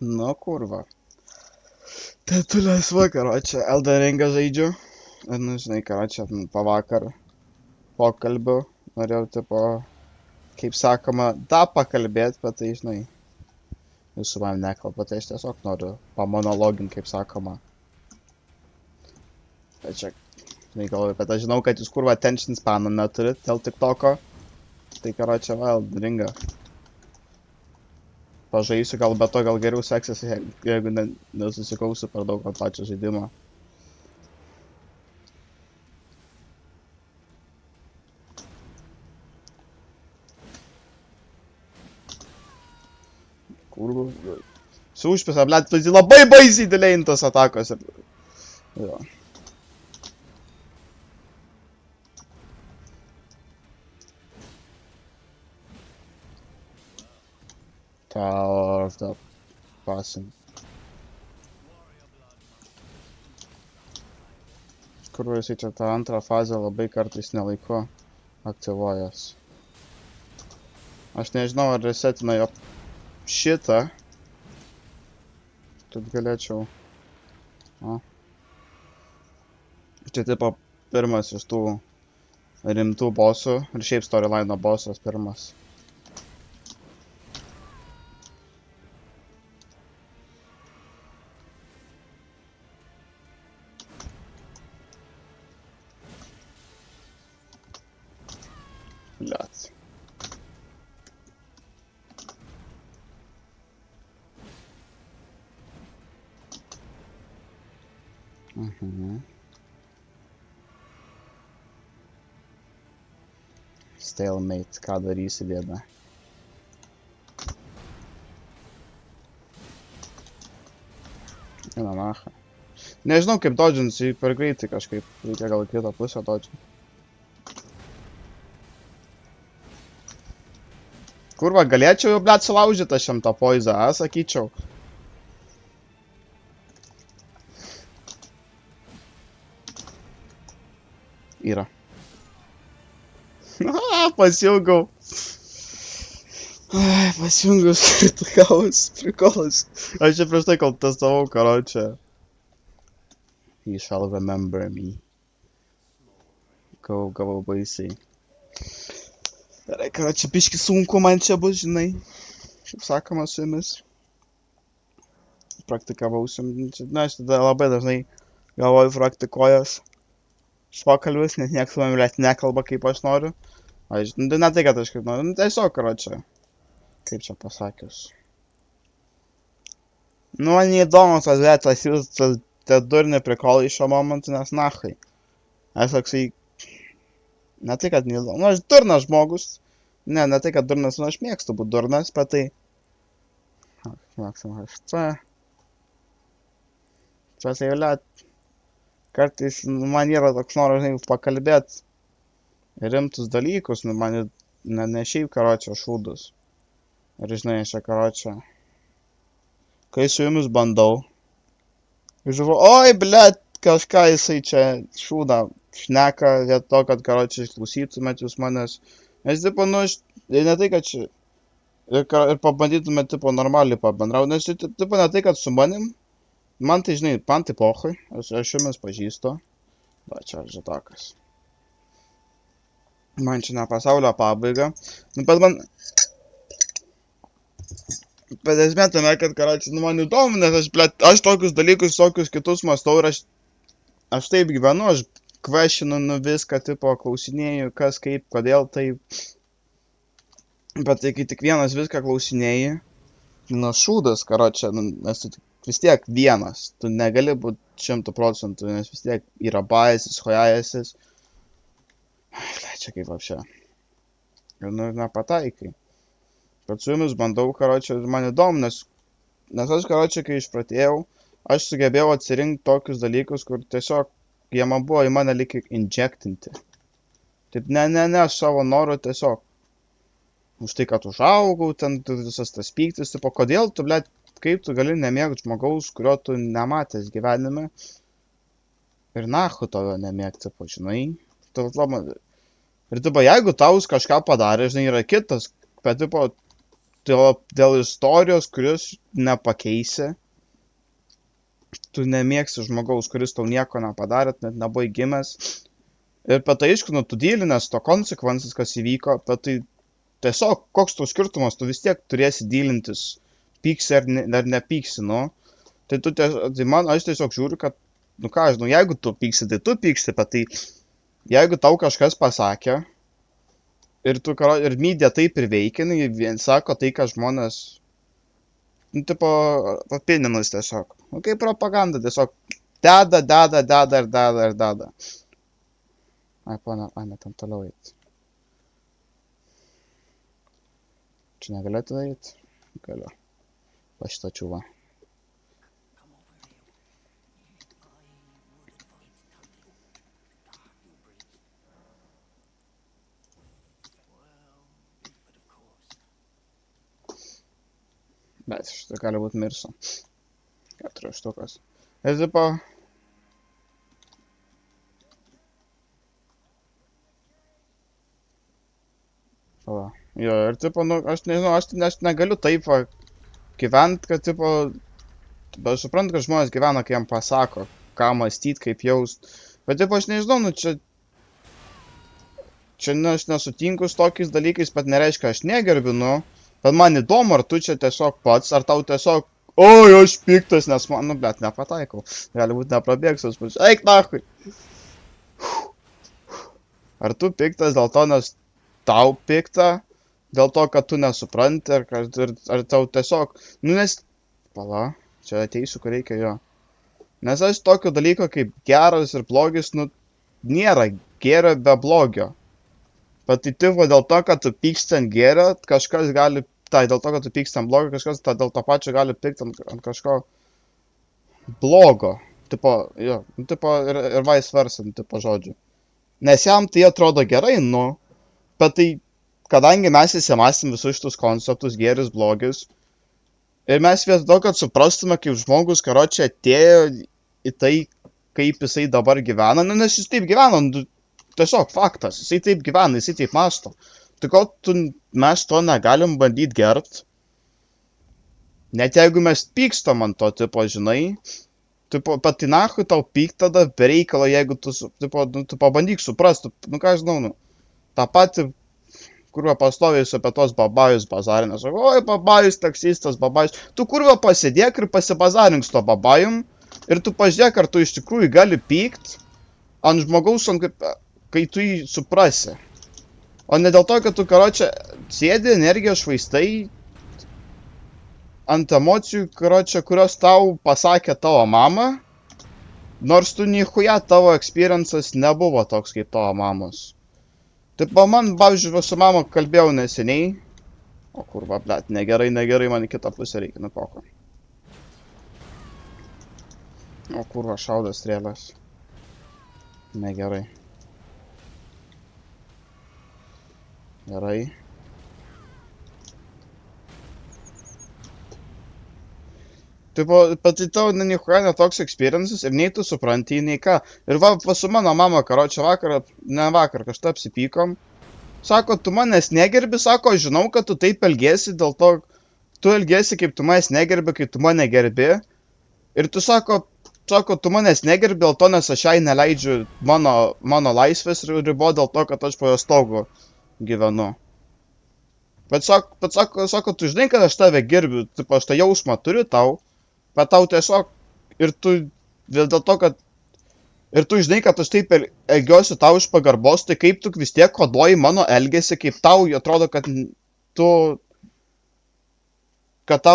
Nu, kurva. Tai tu laisva, karočią, Elden Ringą žaidžiu. Ir, nu, žinai, karočią, pavakar pokalbių. Norėjau, tipo, kaip sakoma, pakalbėti, bet tai, žinai, jūs su manim nekalba, tai aš tiesiog noriu pamonologinti, kaip sakoma. Bet čia, žinai, galvoju, bet aš žinau, kad jūs kurva attention spaną neturit dėl TikToko. Tai, karočią, Elden Ringą. Pažaisiu, gal be to gal geriau seksis, jeigu nesusikausiu per daug ant pačio žaidimo. Kurva. Suužpisa, blet, tu labai baisiai dėlėjai tos atakos. Jo. Tower of the Passing. Kurva jisai čia tą antrą fazę labai kartais nelaiku aktyvuojas. Aš nežinau, ar resetina jo šitą. Kad galėčiau. O. Čia tipo pirmas iš tų rimtų bossų. Ir šiaip storyline bossas pirmas. Blet. Stalemate, ką darysi, bėda. Eina nacha. Nežinau kaip dodžins, jį per greitai kažkaip. Reikia gal kitą pusę dodžinti. Kurva, galėčiau jau, blet, sulaužyti aš jam tą poizą, sakyčiau. Yra. Pasiilgau. Ai, pasiilgus, tokiaus prikolas. Aš čia prieš tai kol testavau, karočią. He shall remember me. Gavau baisiai. Gerai, karočią, biški sunku man čia bus, žinai. Kaip sakoma su jumis. Praktikavausi. Na, aš tada labai dažnai galvoju praktikuojas. Pokalbius, nes nieks su manim nekalba kaip aš noriu. Aš, ne tai, kad aš kaip noriu, tiesiog, karočią. Kaip čia pasakius. Nu, man neįdomu tas vietas, jūs tie durni prikolai šio momentu, nes nachai. Aš toksai, ne tai, kad neįdomu, nu, aš durnas žmogus. Ne tai, kad durnas, nu, aš mėgstu būt durnas, bet tai... Maksimum HC. Čia tai jau kartais man yra toks noras, žinai, pakalbėt rimtus dalykus, nu, man ne šiaip karočią šūdus. Ir žinai, aš čia karočią. Kai su jumis bandau. Ir žiūrėjau, oi, blet, kažką jisai čia šūdą šneka, vietoj to, kad karočią išklausytumėt jūs manęs. Nes, tipo, nu, ne tai, kad čia... Ir pabandytumėt, tipo, normaliai pabendrauti. Nes, tipo, ne tai, kad su manim. Man tai, žinai, man tai pochai. Aš jumis pažįstu. Va, čia žitokas. Man čia ne pasaulio pabaiga. Nu, bet man... Bet esmė tame, kad, karočią, nu, man įdomu, nes aš tokius dalykus, tokius kitus mąstau ir aš taip gyvenu, aš kvešinu, nu, viską, tipo, klausinėju, kas, kaip, kodėl, taip. Bet tai, kai tik vienas viską klausinėji, nu, šūdas, karočią, nu, nes tu vis tiek vienas, tu negali būti 100%, nes vis tiek yra bajasis, hojajasis. Čia kaip apšia. Ir, nu, nepataikai. Bet su jumis bandau, karočią, man įdomu, nes aš, karočią, kai išpratėjau, aš sugebėjau atsirinkti tokius dalykus, kur tiesiog jie man buvo į mane lyg injektinti. Taip, ne, aš savo noru tiesiog. Už tai, kad užaugau, ten visas tas pyktis, tipo, kodėl tu, blet, kaip tu gali nemėgti žmogaus, kurio tu nematęs gyvenime. Ir nachu tavo nemėgti, tipo, žinai. Ir, tipo, jeigu tau kažką padarė, žinai, yra kitas, bet, tipo, dėl istorijos, kuris nepakeisi. Tu nemėgsi žmogaus, kuris tau nieko nepadarė, net nebuvai gimęs. Ir apie tai aišku, tu dylinės to konsekvencijos, kas įvyko, bet tai tiesiog, koks tau skirtumas, tu vis tiek turėsi dylintis, pyksi ar nepyksi, nu. Tai aš tiesiog žiūriu, kad, ką žinau, jeigu tu pyksi, tai tu pyksi, bet tai jeigu tau kažkas pasakė, ir media taip ir veikia, vien sako tai, ką žmonės, tipo, papininas tiesiog. Kaip propaganda, tiesiog deda. Ai, pana, ten toliau eiti. Čia negalėtų eiti? Galiu. Pa šitą čiūvą. Bet šitą gali būti mirso. 4 štukas. Ir tipo... Va. Jo, ir tipo, aš nežinau, aš negaliu taip gyventi, kad tipo... Aš suprantu, kad žmonės gyvena, kai jam pasako, ką mąstyt, kaip jaust. Bet tipo, aš nežinau, čia... Čia aš nesutinku su tokiais dalykais, bet nereiškia, aš negerbiu, Bet man įdomu, ar tu čia tiesiog pats, ar tau tiesiog, oi, aš piktas, nes man, bet nepataikau. Gali būti neprabėgsiu, eik nachui. Ar tu piktas dėl to, nes tau pikta, dėl to, kad tu nesupranti, ar tau tiesiog, nes, pala, čia ateisiu, kur reikia jo. Nes aš tokio dalyko kaip geras ir blogis, nėra gėrio be blogio. Bet tai tipo dėl to, kad tu pyksti ant gėrio, kažkas gali, dėl to, kad tu pyksti ant blogio, kažkas dėl to pačio gali pykti ant kažko blogo. Tipo, jo, tipo ir vice versa, tipo žodžiu. Nes jam tai atrodo gerai, bet tai, kadangi mes įsimąstėm visus šitus konceptus, gėris, blogis, ir mes vietoj to, kad suprastume, kaip žmogus, karočią, atėjo į tai, kaip jisai dabar gyvena, nes jis taip gyvena, tiesiog faktas, jisai taip gyvena, jisai taip mąsto. Tai kol mes to negalim bandyti gert, net jeigu mes pykstam ant to, tipo, žinai, tipo, pati nachui tau pykt tada be reikalo, jeigu tu pabandyk suprasti, ką žinau, tą patį, kurva pastovėjus apie tos babajus bazarinės, oi, babajus, taksistas, babajus, tu kurva pasidėk ir pasibazarink su to babajum, ir tu pažiūrėk, ar tu iš tikrųjų gali pykt ant žmogaus, kai tu jį suprasi. O ne dėl to, kad tu, karočią, sėdi, energiją švaistai ant emocijų, karočią, kurios tau pasakė tavo mama, nors tu nichuja tavo experiences nebuvo toks kaip tavo mamos. Taip, man, pavyzdžiui, su mama kalbėjau neseniai, o kurva, blet, negerai, man į kitą pusę reikia, poko. O kurva, šaudo strėlės. Negerai. Gerai. Tipo, bet tai tau nichuja netoks experiences ir nei tu supranti, nei ką. Ir va, su mano mama, karočią vakar kažką apsipykom. Sako, tu manęs negerbi, sako, aš žinau, kad tu taip elgėsi, dėl to tu elgėsi, kaip tu manęs negerbi, kai tu mane gerbi. Ir tu sako, tu manęs negerbi dėl to, nes aš jai neleidžiu mano laisvės ribo dėl to, kad aš po jo stogu gyvenu. Bet sako, tu žinai, kad aš tave gerbiu, tipo, aš tą jausmą turiu tau, bet tau tiesiog, ir tu, dėl to, kad, ir tu žinai, kad aš taip elgiuosi tau iš pagarbos, tai kaip tu vis tiek koduoji mano elgesį, kaip tau atrodo, kad tau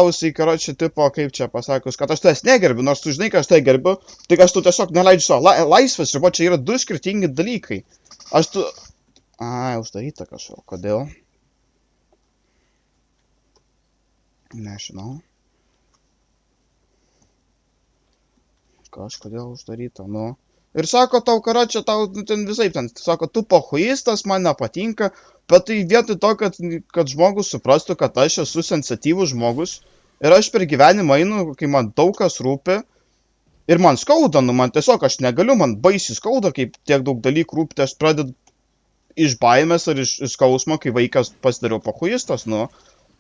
jisai, karočią, tipo, kaip čia pasakius, kad aš tavęs negerbiu, nors tu žinai, kad aš tave gerbiu, tai aš tu tiesiog neleidžiu savo laisvės ribo, čia yra 2 skirtingi dalykai. Uždaryta kažko, kodėl? Nežinau. Kažkodėl uždaryta, Ir sako, tau, karočią, tau ten visai ten, sako, tu pochuistas, man nepatinka, bet tai vietoj to, kad žmogus suprastų, kad aš esu sensityvus žmogus ir aš per gyvenimą einu, kai man daug kas rūpi ir man skauda, man tiesiog aš negaliu, man baisiai skauda, kaip tiek daug dalykų rūpi, tai aš pradedu iš baimės ar iš skausmo, kai vaikas pasidariau pochuistas,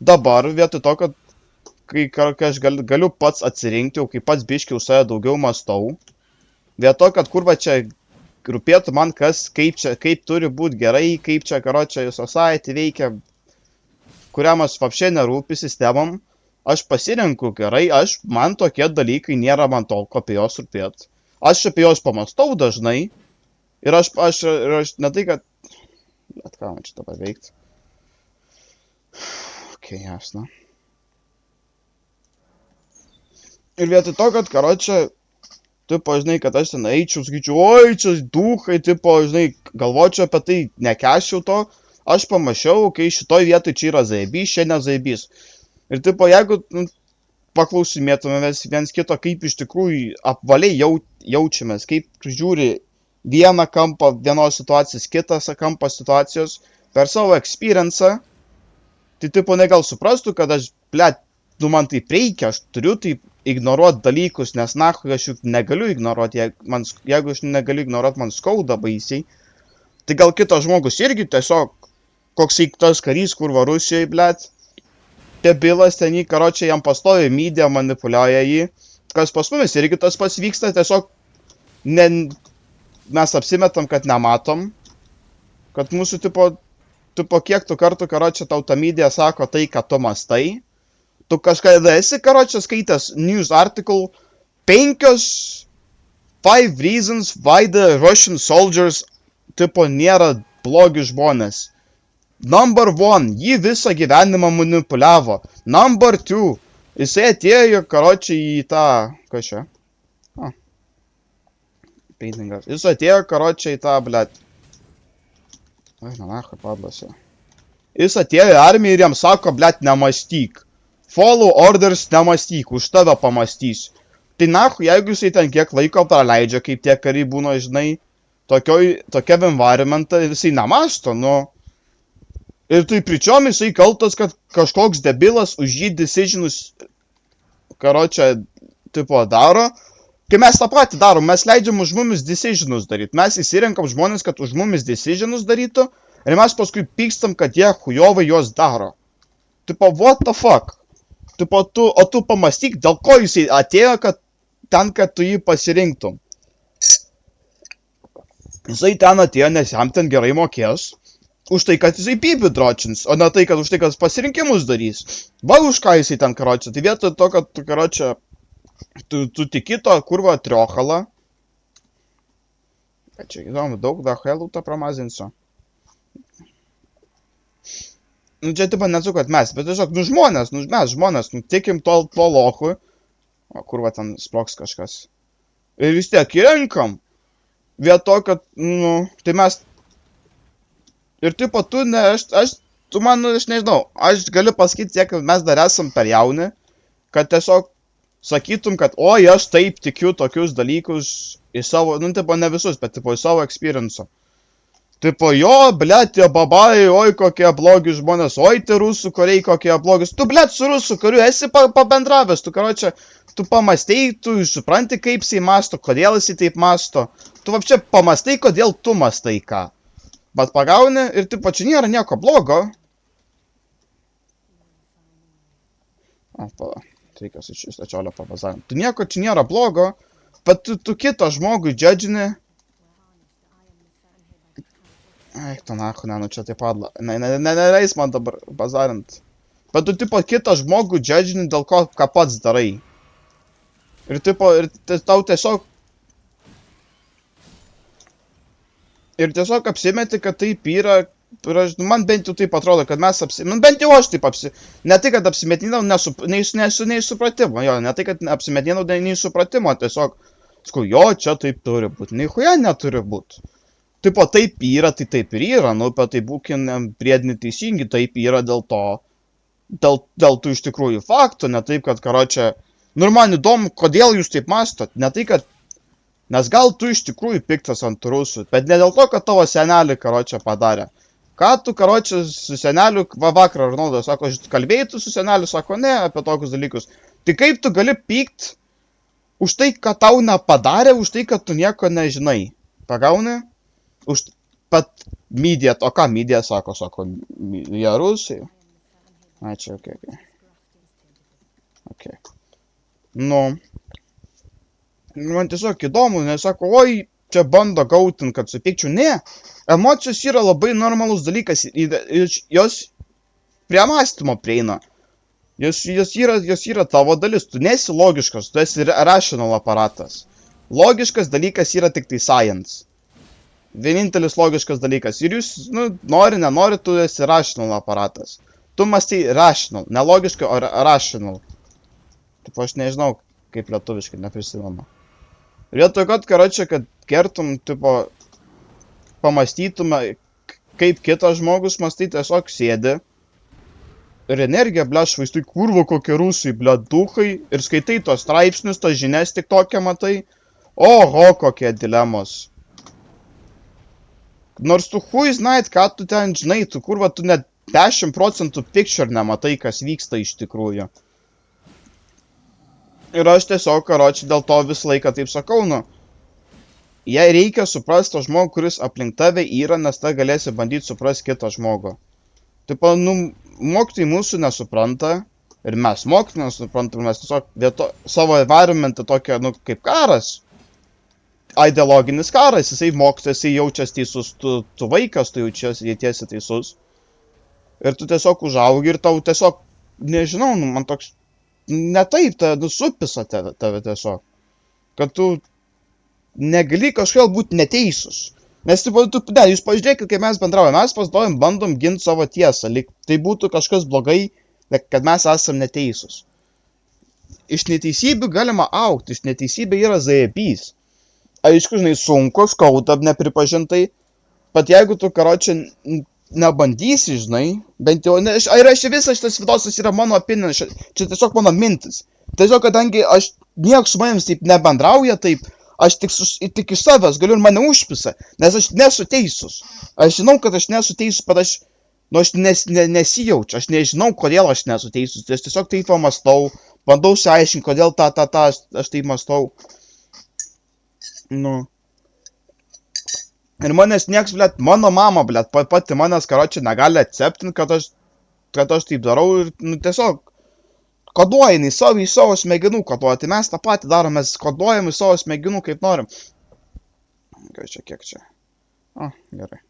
Dabar vietoj to, kad kai aš galiu pats atsirinkti, kai pats biškiau save daugiau mastau, vietoj to, kad kurva čia rūpėtų man kaip turi būti gerai, kaip čia, karočią, society veikia, kuriam aš vapšė nerūpi sistemam, aš pasirenku gerai, man tokie dalykai nėra man tolko apie jos rūpėt. Aš apie jos pamastau dažnai ir aš ne tai, kad... Bet ką man čia dabar veikti? Ok, jasna. Ir vietoj to, kad, karočią, tipo, žinai, kad aš ten eičiau, sakyčiau, oi, čia duhai, tipo, žinai, galvočiau apie tai, nekeščiau to, aš pamačiau, kai šitoj vietoj čia yra zaibys, čia nezaibys. Ir, tipo, jeigu paklausimėtume viens kito, kaip iš tikrųjų apvaliai jaučiamės, kaip žiūri vieną kampą vienos situacijos, kitą kampą situacijos per savo experience'ą, tai, tipo, negal suprastų, kad aš, blet, man taip reikia, aš turiu taip ignoruoti dalykus, nes nahui aš juk negaliu ignoruoti, jeigu aš negaliu ignoruoti, man skauda baisiai. Tai gal kitas žmogus irgi tiesiog, koks įktas karys, kurva Rusijai, blet, debilas ten jį, karočią, jam pastovi media, manipuliuoja jį, kas pas mumis irgi tas pats vyksta, tiesiog mes apsimetam, kad nematom, kad mūsų tipo kiek tu kartų, karočią, tau ta media sako tai, kad tu mastai. Tu kažkada esi, karočią, skaitęs news article 5 reasons why the Russian soldiers, tipo, nėra blogi žmonės. Number 1, jį visą gyvenimą manipuliavo. Number 2, jisai atėjo, karočią, į tą... Kas čia? Paintingas. Jis atėjo, karočią, į tą, blet. Ai, nahai, padlasi. Jis atėjo į armiją ir jam sako, blet, nemastyk. Follow orders, nemastyk, už tave pamastys. Tai nahu, jeigu jisai ten kiek laiko praleidžia, kaip tie kariai būna, žinai, tokiam environmentą, jisai nemasto, nu. Ir tai pričiom jisai kaltas, kad kažkoks debilas už jį decisionus, karočią, tipo, daro. Kai mes tą patį darom, mes leidžiam už mumis decisionus daryti. Mes įsirenkam žmonės, kad už mumis decisionus darytų, ir mes paskui pykstam, kad jie hujovai juos daro. Tipo, what the fuck? Tipo, o tu pamastyk, dėl ko jisai atėjo, kad tu jį pasirinktum. Jisai ten atėjo, nes jam ten gerai mokės. Už tai, kad jisai pybį dročins, o ne tai, kad už tai, kad pasirinkimus darys. Va už ką jisai ten, karočią. Tai vietoj to, kad tu, karočią, tu tiki to kurva triohalą. Čia įdomu, daug dahelų tą pramazinsiu. Nu, čia taip nesu, kad mes, bet tiesiog, mes žmonės, tikim to lochui. O, kurva ten sproks kažkas. Ir vis tiek įrenkam. Vieto, kad, tai mes... Ir taip, tu aš nežinau, aš galiu pasakyti tiek, kad mes dar esam per jauni, kad tiesiog sakytum, kad, oi, aš taip tikiu tokius dalykus į savo, taip, ne visus, bet, taip, į savo experience'ą. Tipo, jo, blet, tie babai, oi, kokie blogi žmonės, oi, tie rusų kariai, kokie blogi. Tu, blet, su rusų kariu esi pabendravęs, tu, karočią, tu pamastei, tu supranti, kaip jisai masto, kodėl jisai taip masto. Tu, vapčia, pamastei, kodėl tu mastai ką. Bet pagauni ir, tipo, čia nėra nieko blogo. Pala, reikas iš ačiolio papasakyti. Tu nieko čia nėra blogo, bet tu kitą žmogų džedžini. Ai, tu nahu, čia taip padla. Neleis man dabar bazarint. Bet tu, tipo, kitą žmogų džedžini dėl ko, ką pats darai. Ir, tipo, ir tau tiesiog... Ir tiesiog apsimeti, kad taip yra... Man bent jau taip atrodo, kad mes apsimetinam... Bent jau aš taip Ne tai, kad apsimetinam, neįsupratimo. Jo, ne tai, kad apsimetinam, neįsupratimo. Tiesiog, jo, čia taip turi būti. Nichuja neturi būti. Tipo, taip yra, tai taip ir yra, bet tai būkim priedni teisingi, taip yra dėl to, dėl tų iš tikrųjų faktų, ne taip, kad, karočią, ir man įdomu, kodėl jūs taip mastot, ne tai, kad, nes gal tu iš tikrųjų piktas ant rusų, bet ne dėl to, kad tavo senelį, karočią, padarė. Ką tu, karočią, su seneliu, vakar Arnoldas sako, kalbėjai tu su seneliu, sako, ne, apie tokius dalykus. Tai kaip tu gali pykt už tai, kad tau nepadarė, už tai, kad tu nieko nežinai. Pagauni? Pat media, o ką media sako, jie rusai. Ai, čia, okei. Nu, man tiesiog įdomu, nes sako, oi, čia bando gautint, kad supykčiau. Ne, emocijos yra labai normalus dalykas, jos prie mąstymo prieina. Jos yra tavo dalis, tu nesi logiškas, tu esi rational aparatas. Logiškas dalykas yra tik tai science. Vienintelis logiškas dalykas. Ir jūs, nenori, tu esi rational aparatas. Tu mąstai rational, nelogiškai, o rational. Taip, aš nežinau, kaip lietuviškai, neprisimenu. Vietoj, kad kertum, pamastytume, kaip kitas žmogus mąstai, tiesiog sėdi. Ir energija, ble, švaistai, kurva kokie rusai, ble, duhai, ir skaitai tos straipsnius, tos žinias tik tokia matai. Oho, kokie dilemos. Nors tu znait, ką tu ten žinai, tu kurva, tu net 10% picture nematai, kas vyksta iš tikrųjų. Ir aš tiesiog, dėl to visą laiką taip sakau, jei reikia suprasti to žmogų, kuris aplink tave yra, nes ta galėsi bandyti suprasti kitą žmogų. Taip, mokytojai mūsų nesupranta, ir mes mokytojai nesuprantam, mes tiesiog savo environmentą tokia, kaip karas. Ideologinis karas, jisai mokytojas, jisai jaučiasi teisus, tu vaikas, tu jautiesi teisus. Ir tu tiesiog užaugi ir tau tiesiog, nežinau, man toks, ne taip, supisa tave tiesiog. Kad tu negali kažkaip būti neteisus. Nes, jūs pažiūrėkit, kaip mes bendraujame, mes bandom ginti savo tiesą, lyg tai būtų kažkas blogai, kad mes esam neteisūs. Iš neteisybių galima augti, iš neteisybė yra zajebys. Aišku, žinai, sunku, skauda, nepripažintai, bet jeigu tu, nebandysi, žinai, bent jau, visas šitas vidosas yra mano opinion, čia tiesiog mano mintis. Tiesiog, kadangi aš nieks su manim taip nebendrauja, taip, aš tik iš savęs galiu ir mane užpisa, nes aš nesu teisus. Aš žinau, kad aš nesu teisus, bet aš nesijaučiu, aš nežinau, kodėl aš nesu teisus. Aš tiesiog taip mąstau, bandau išsiaiškinti, kodėl aš taip mąstau. Ir manęs nieks, blėt, mano mama, blėt, pati manęs, negali acceptinti, kad aš taip darau ir, tiesiog koduoja į savo smegenų koduoja. Tai mes tą patį darom, mes koduojam į savo smegenų kaip norim. Kiek čia? Gerai.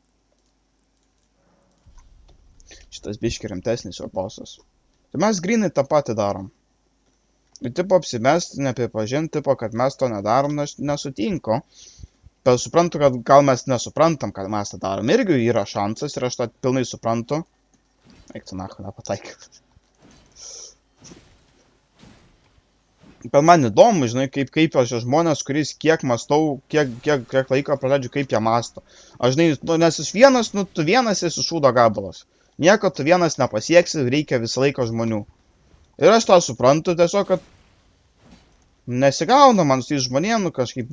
Šitas biški rimtesnis jo balsas. Tai mes grinai tą patį darom. Ir apsimesti, nepripažinti, kad mes to nedarom, nesutinko. Bet suprantu, kad gal mes nesuprantam, kad mes tą darom. Irgi yra šansas ir aš tą pilnai suprantu. Eik tu nahu, nepataik. Bet man įdomu, žinai, kaip aš žmonės, kuris kiek mąstau, kiek laiko praleidžiu, kaip jie mąsto. Aš, žinai, nes tu vienas esi šūdo gabalas. Nieko tu vienas nepasieksi, reikia visą laiką žmonių. Ir aš tą suprantu, tiesiog, kad nesigauna man su tais žmonėm, kažkaip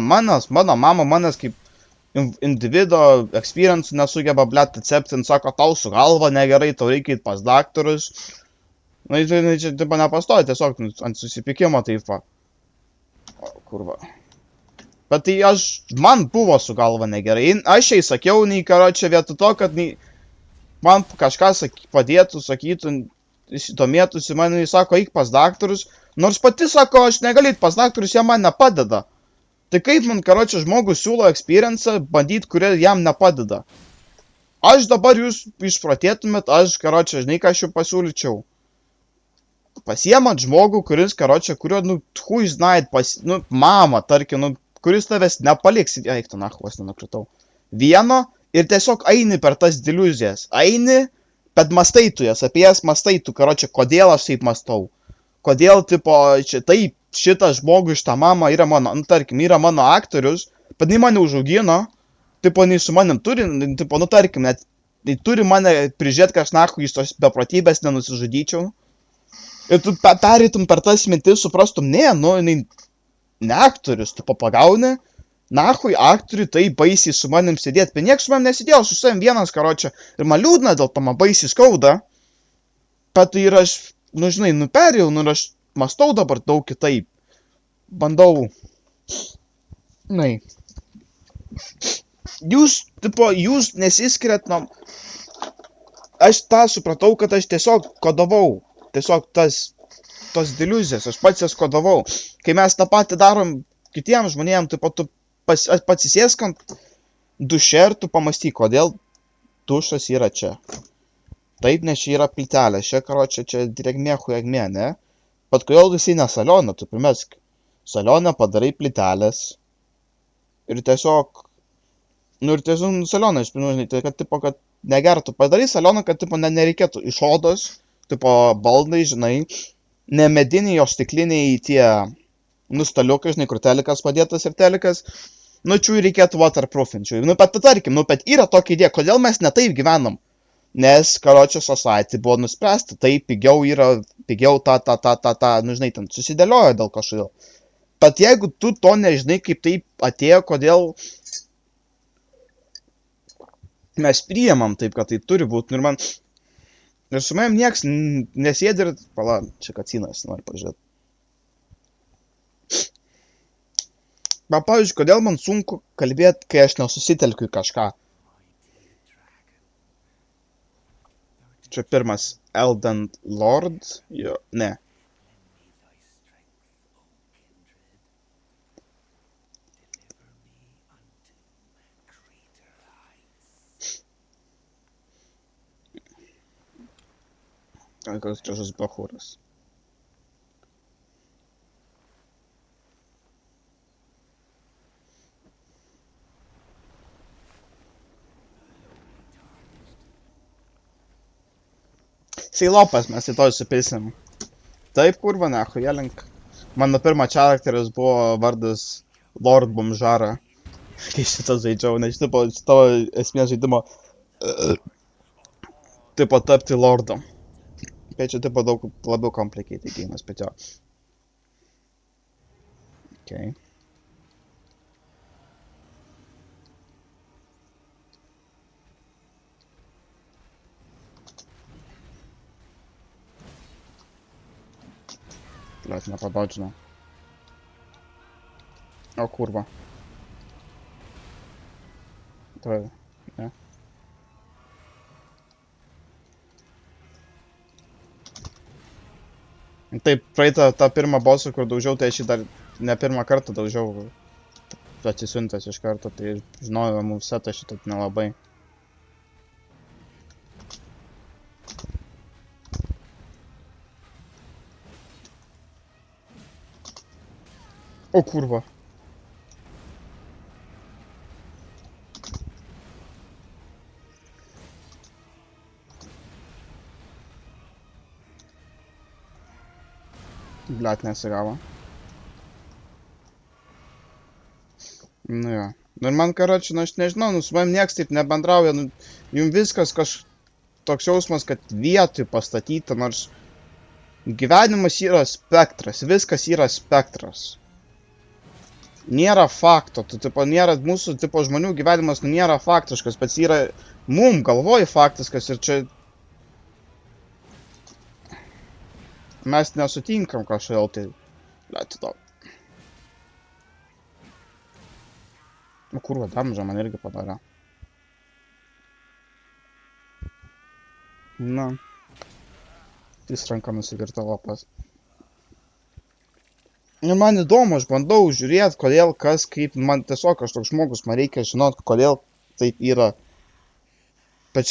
mano mama manęs kaip individo experience nesugeba, blėt, atceptinti, sako, tau su galva negerai, tau reikia eit pas daktarus. Čia nepastoja, tiesiog ant susipykimo taip va. Kurva. Bet tai man buvo su galva negerai. Aš jai sakiau, vietoj to, kad man kažką padėtų, sakytų, domėtųsi, man jis sako, eik pas daktarus. Nors pati sako, aš negaliu pas daktarus, jie man nepadeda. Tai kaip man, žmogus siūlo experience, bandyti, kurie jam nepadeda. Aš dabar jūs išprotėtumėt, žinai, ką aš jų pasiūlyčiau. Pasiemat žmogų, kuris, kurio, znait, mama, tarkim, kuris tavęs nepaliks, eik tu nachvas, nenukritau. Vieno ir tiesiog eini per tas iliuzijas. Eini, bet mastai tu jas, apie jas mastai tu, kodėl aš taip mastau. Kodėl, taip, šitas žmogus, šitą mamą yra mano, tarkim, yra mano aktorius, bet jis mane užaugino, jis su manim turi, tarkim, net turi mane prižiūrėti, kad aš nahu iš tos beprotybės nenusižudyčiau. Ir tu pereitum per tas mintis, suprastum, ne aktorius, tu papagauni, nahui aktoriui tai baisiai su manim sėdėti, bet nieks su manim nesidėjo, su savim vienas, ir man liūdna dėl to, man baisiai skauda, bet ir aš, žinai, perėjau, ir aš mąstau dabar daug kitaip, bandau, jūs nesiskiriat nuo, aš tą supratau, kad aš tiesiog kodavau. Tiesiog tos iliuzijas, aš pats jas kodavau. Kai mes tą patį darom kitiems žmonėms, taip pat tu pats įsėsk ant duše ir tu pamastyk, kodėl dušas yra čia. Taip, nes čia yra plytelė, čia karočią, čia drėgmė huėgmė, ne? Pat kodėl visi nesalioną, tu primesk. Salioną padarai plytelės ir tiesiog, salioną išpinūžinai, tai kad, tipo, kad negertų. Padarai salioną, kad, tipo, nereikėtų iš odos, tipo, baldai, žinai, ne mediniai, o stikliniai tie, staliukai, žinai, kur telikas padėtas ir telikas, čia reikėtų waterproofinčių. Bet tarkim, bet yra tokia idėja, kodėl mes ne taip gyvenam? Nes, karočią, society buvo nuspręsta, tai pigiau yra, pigiau žinai, ten susidėlioja dėl kažkodėl. Bet jeigu tu to nežinai, kaip taip atėjo, kodėl mes priėmam taip, kad tai turi būti. Ir man, ir su manim nieks nesėdi ir, pala, čia kacinas, noriu pažiūrėti. Bet, pavyzdžiui, kodėl man sunku kalbėti, kai aš nesusitelkiu į kažką. Čia pirmas Elden Lord, jo, ne. Koks gražus bachūras. Seilopas mes į to supilsim. Taip, kurva, nehu, jelink. Mano pirma charakteris buvo vardas Lord Bomžara. Kai šitą žaidžiau, nes šito esmės žaidimo tipo tapti lordu. Bet čia tipo daug labiau complicated game'as, bet jo. Okay. Блядь, нападочно. O kurwa. To nie. Taip, praeitą tą pirmą bossą, kur daužiau, tai aš jį dar ne pirmą kartą daužiau. Atsisiuntęs iš karto, tai žinojau movesetą šitą nelabai. O kurwa. Blet, nesigavo. Nu jo. Ir man, karoči, aš nežinau, su manim nieks taip nebendrauja, jums viskas toks jausmas, kad vietoj pastatyta, nors gyvenimas yra spektras, viskas yra spektras. Nėra fakto, nėra mūsų tipo žmonių gyvenimas, nėra faktiškas, bet yra mum galvoj faktiškas ir čia mes nesutinkam kažkodėl tai. Lietuvą. Nu kurva, damžą man irgi padarė. Na. Jis ranką nusikirto lapas. Ir man įdomu, aš bandau žiūrėti, kodėl, kas, kaip, man tiesiog aš toks žmogus, man reikia žinot, kodėl taip yra. Bet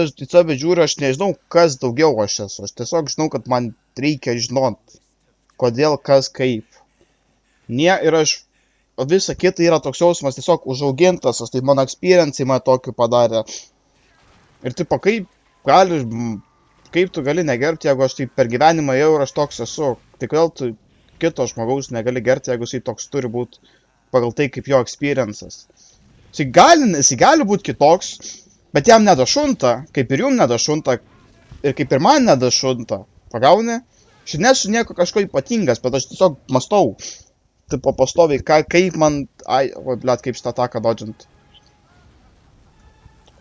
aš į save žiūriu, aš nežinau, kas daugiau aš esu. Aš tiesiog žinau, kad man reikia žinot, kodėl, kas, kaip. Ir aš, visa kita yra toks jausmas tiesiog užaugintas, tai mano experience man tokiu padarė. Ir tipo, kaip tu gali negerbti, jeigu aš taip per gyvenimą jau ir aš toks esu. Tai kodėl tu kito žmogaus negali gerbti, jeigu jis toks turi būti pagal tai, kaip jo experiences. Jis gali būti kitoks, bet jam nedašunta, kaip ir jum nedašunta, ir kaip ir man nedašunta. Pagauni? Aš nesu nieko kažko ypatingas, bet aš tiesiog mastau. Tipo pastoviai, kaip man... Ai, oi, blet, kaip šitą ataką dodžint.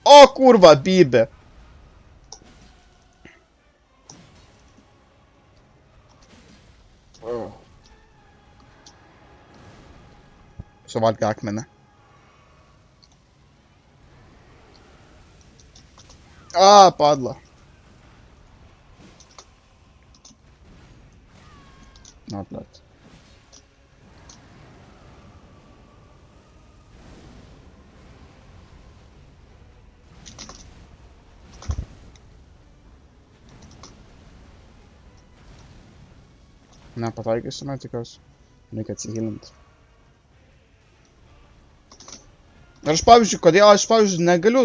O, kurva, bybė! Suvalgė akmenį. A, padla. Na, blet. Nepataikysiu, tikiuosi. Reikia atsigilinti. Ir aš, pavyzdžiui, negaliu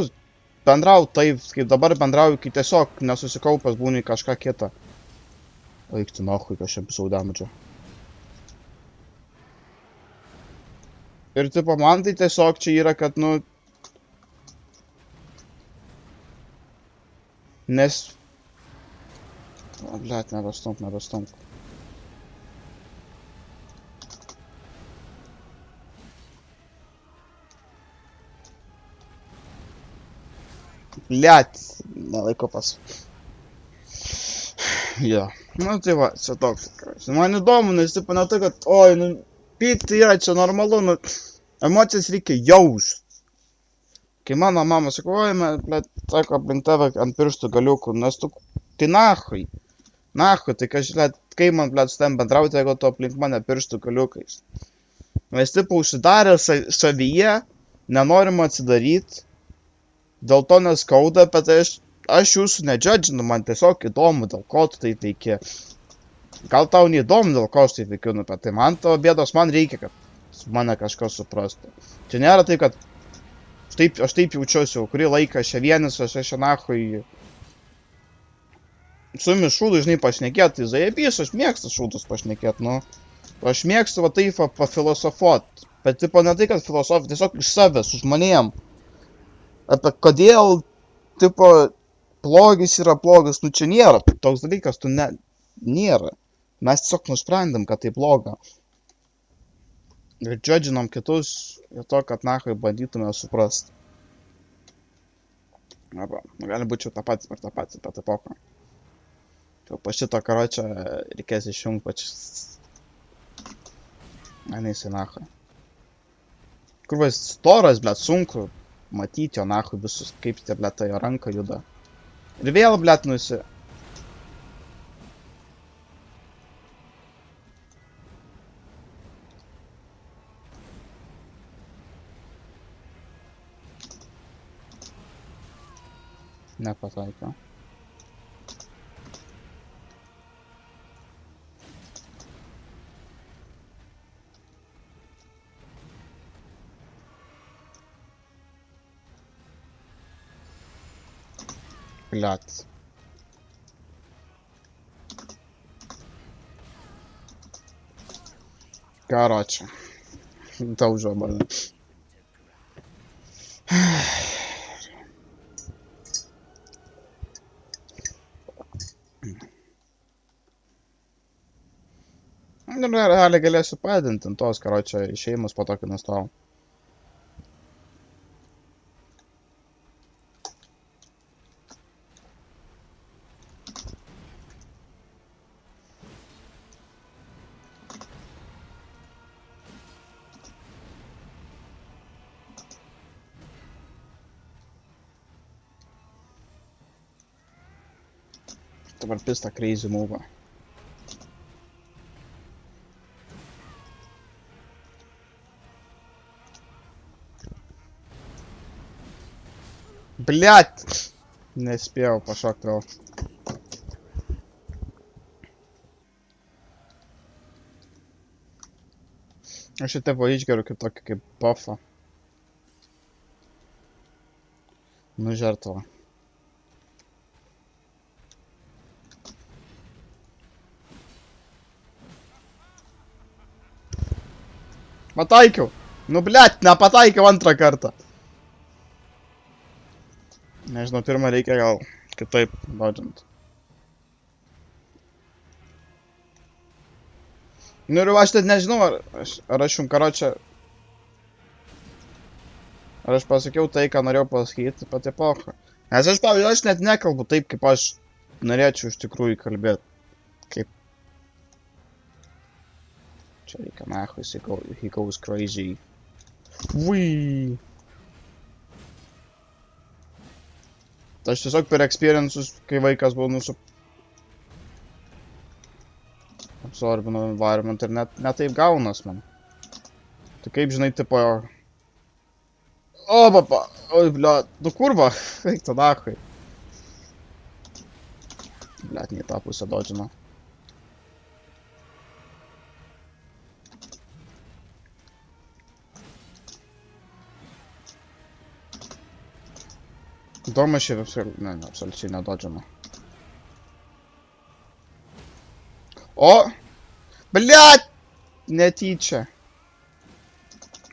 bendrauti taip, kaip dabar bendrauju, kai tiesiog nesusikaupęs būni kažką kitą. Eikti nahui, kažkaip sau damedžio. Ir tipo, man tai tiesiog čia yra, kad, nu... Nes... O, blet, nebestump. Blet, nelaiko pas. Jo. Nu tai va, čia toks. Man įdomu, nes tipo ne tai, kad, oi, nu, pykti yra čia normalu, nu, emocijas reikia jaust. Kai mano mama sako, oi, blet, sako, aplink tave ant pirštų galiukų, nes tu, tai nahui, tai kažkaip, kai man, blet, su tam bendrauti, jeigu tu aplink mane pirštų galiukais. Mes tipo užsidarę savyje, nenorim atsidaryti, dėl to neskauda, bet aš jūsų nedžadžinu, man tiesiog įdomu, dėl ko tu tai veiki. Gal tau neįdomu, dėl ko aš tai veikiu, bet tai man to bėdos, man reikia, kad mane kažkas suprastų. Čia nėra tai, kad aš taip jaučiuosi jau kurį laiką, aš čia vienas, aš čia nahui. Su jumis šūdų, žinai, pašnekėti, tai zajebys, aš mėgstu šūdus pašnekėti, nu. Aš mėgstu va taip pafilosofuot, bet tipo ne tai, kad filosofija, tiesiog iš savęs, su žmonėm. Apie kodėl, tipo, blogis yra blogas, nu čia nėra, toks dalykas, tu nėra. Mes tiesiog nusprendėm, kad tai bloga. Ir džadžinom kitus, ir to, kad nahui bandytume suprasti. Arba, gali būti tą patį per tą epoką. Čia po šito karočią reikės išjungti pačius. Neįsi nahui. Kur vas storas, blet, sunku matyti jo nahui visus, kaip tie, blet, jo ranka juda. Ir vėl, blet, nusi. Nepataikė. Blet. Короче. Это уже больно. Nu, realiai galėsiu padinti ant tos, karočią, išėjimus po to, kai nustojau. Dabar pista crazy move. Блять! Nespėjau pašokti vėl. Aš šitą buvo išgeriu kaip tokį kaip buffą. Nu, žertva. Pataikiau! Nu, blėt, nepataikiau antrą kartą. Nežinau, pirmą reikia gal kitaip dodžint. Nu ir aš net nežinau, ar aš jums karočią... Ar aš pasakiau tai, ką norėjau pasakyti, pati epocha. Nes aš, pavyzdžiui, aš net nekalbu taip, kaip aš norėčiau iš tikrųjų kalbėti. Kaip... Čia reikia nahui, he goes crazy. Wee! Tai aš tiesiog per experiences, kai vaikas buvo absorbino environment ir net taip gaunas man. Tai kaip žinai, tipo... O, papa, oi, bliat, nu kurva, eik to nachai. Bliat, ne į tą pusę dodžino. Domas šiaip absoliučiai nedodžino. O! Bliat! Netyčia.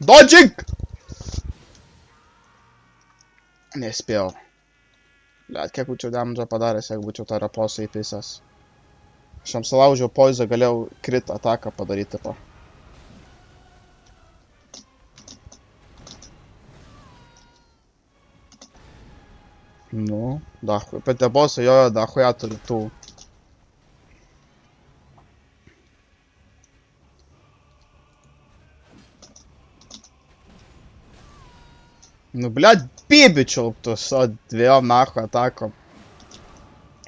Dodžink! Nespėjau. Bliat, kiek būčiau damdžą padaręs, jeigu būčiau tą raposą įpisęs. Aš jam sulaužiau poizą, galėjau crit ataką padaryti po. Nu, dahui. Bet tie bosai jo, dahuja turi tų. Nu, bliat, bibičiau tu su dviejom nahui atakom.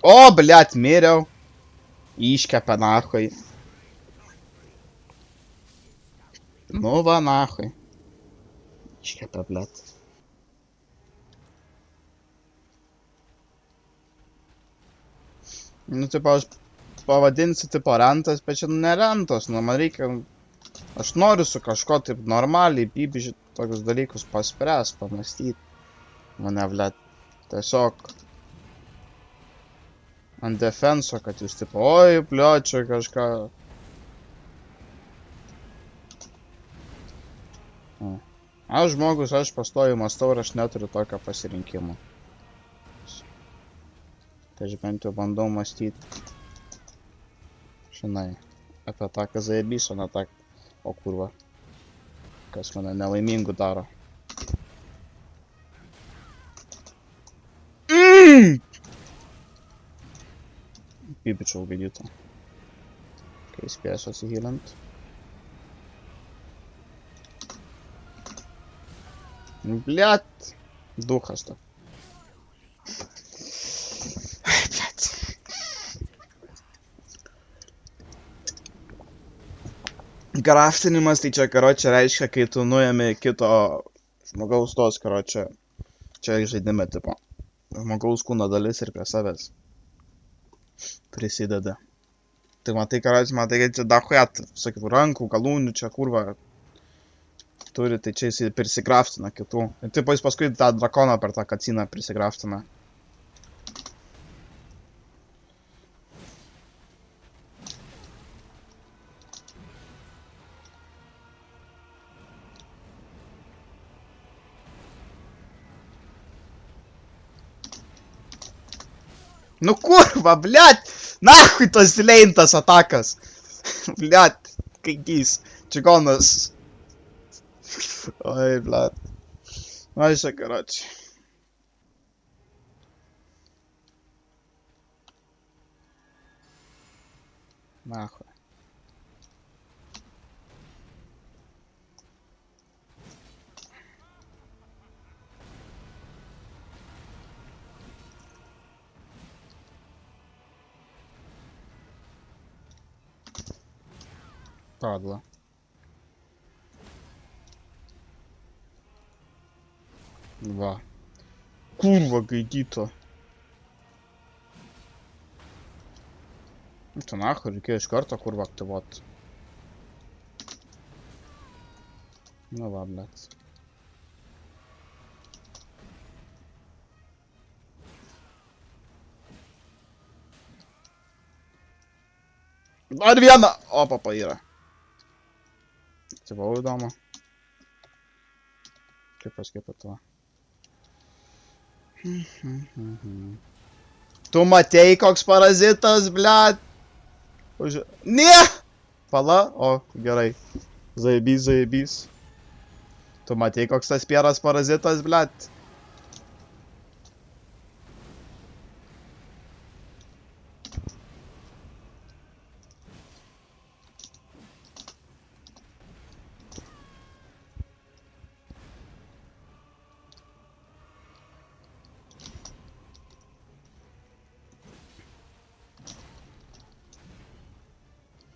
O, bliat, miriau. Iškepė nahui. Nu, va, nahui. Iškepė, bliat. Nu, tipo, aš pavadinsiu, tipo, rentas, bet čia nerentas, nu, man reikia... Aš noriu su kažko taip normaliai, bibiži, tokius dalykus paspręs, pamastyti. Mane, bliat, tiesiog... Ant defenso, kad jūs, tipo, oi, bliat, čia kažką... Aš žmogus, aš pastoju mąstau ir aš neturiu tokio pasirinkimo. Tai aš bent jau bandau mąstyti, žinai, apie tą, kas zajebys, o ne tą, o kurva, kas mane nelaimingu daro. Bibičiau gaidytų. Kai spėsiu atsihylint. Bliat, duchas to. Graftinimas tai čia, karočią, reiškia, kai tu nuėmi kito žmogaus tos, karočią, čia žaidime, tipo, žmogaus kūno dalis ir prie savęs prisideda. Tai matai, karočią, matai, kad čia dahujat, sakytų, rankų, galūnių, čia kurva turi, tai čia jis prisigraftina kitų. Ir tipo, jis paskui tą drakoną per tą kaciną prisigraftina. Nu kurva, bliat! Nahui tos leintas atakas! Bliat, kaitys, čigonas. Oi, bliat. Aišia, karoči. Nahui. Padla. Va. Kurva, gaidyto. Tu nahui, reikėjo iš karto kurva aktyvuot. Nu va, bliat. Dar vieną! O, papa yra. Atsivau įdomu. Kaip paskaipa tuo. Tu matei, koks parazitas, bliat? Ne! Pala? O, gerai. Zaibys, zaibys. Tu matei, koks tas pieras parazitas, bliat?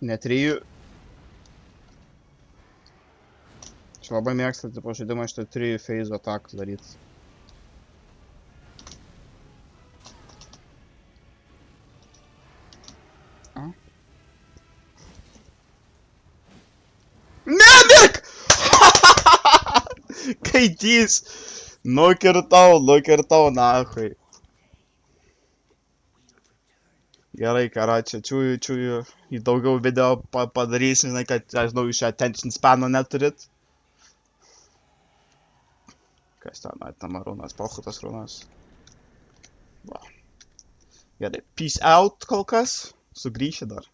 Ne 3. Aš labai mėgstu, tipo, žaidimą šitą 3 phase ataką daryti. Nemirk! Kaitys! Nukirtau, nahui. Gerai, karačia, čiūju, į daugiau video padarysim, žinai, kad, aš žinau, jūs čia attention spano neturit. Kas ten, tam runas, pochutas runas. Va. Gerai, peace out kol kas, sugrįši dar.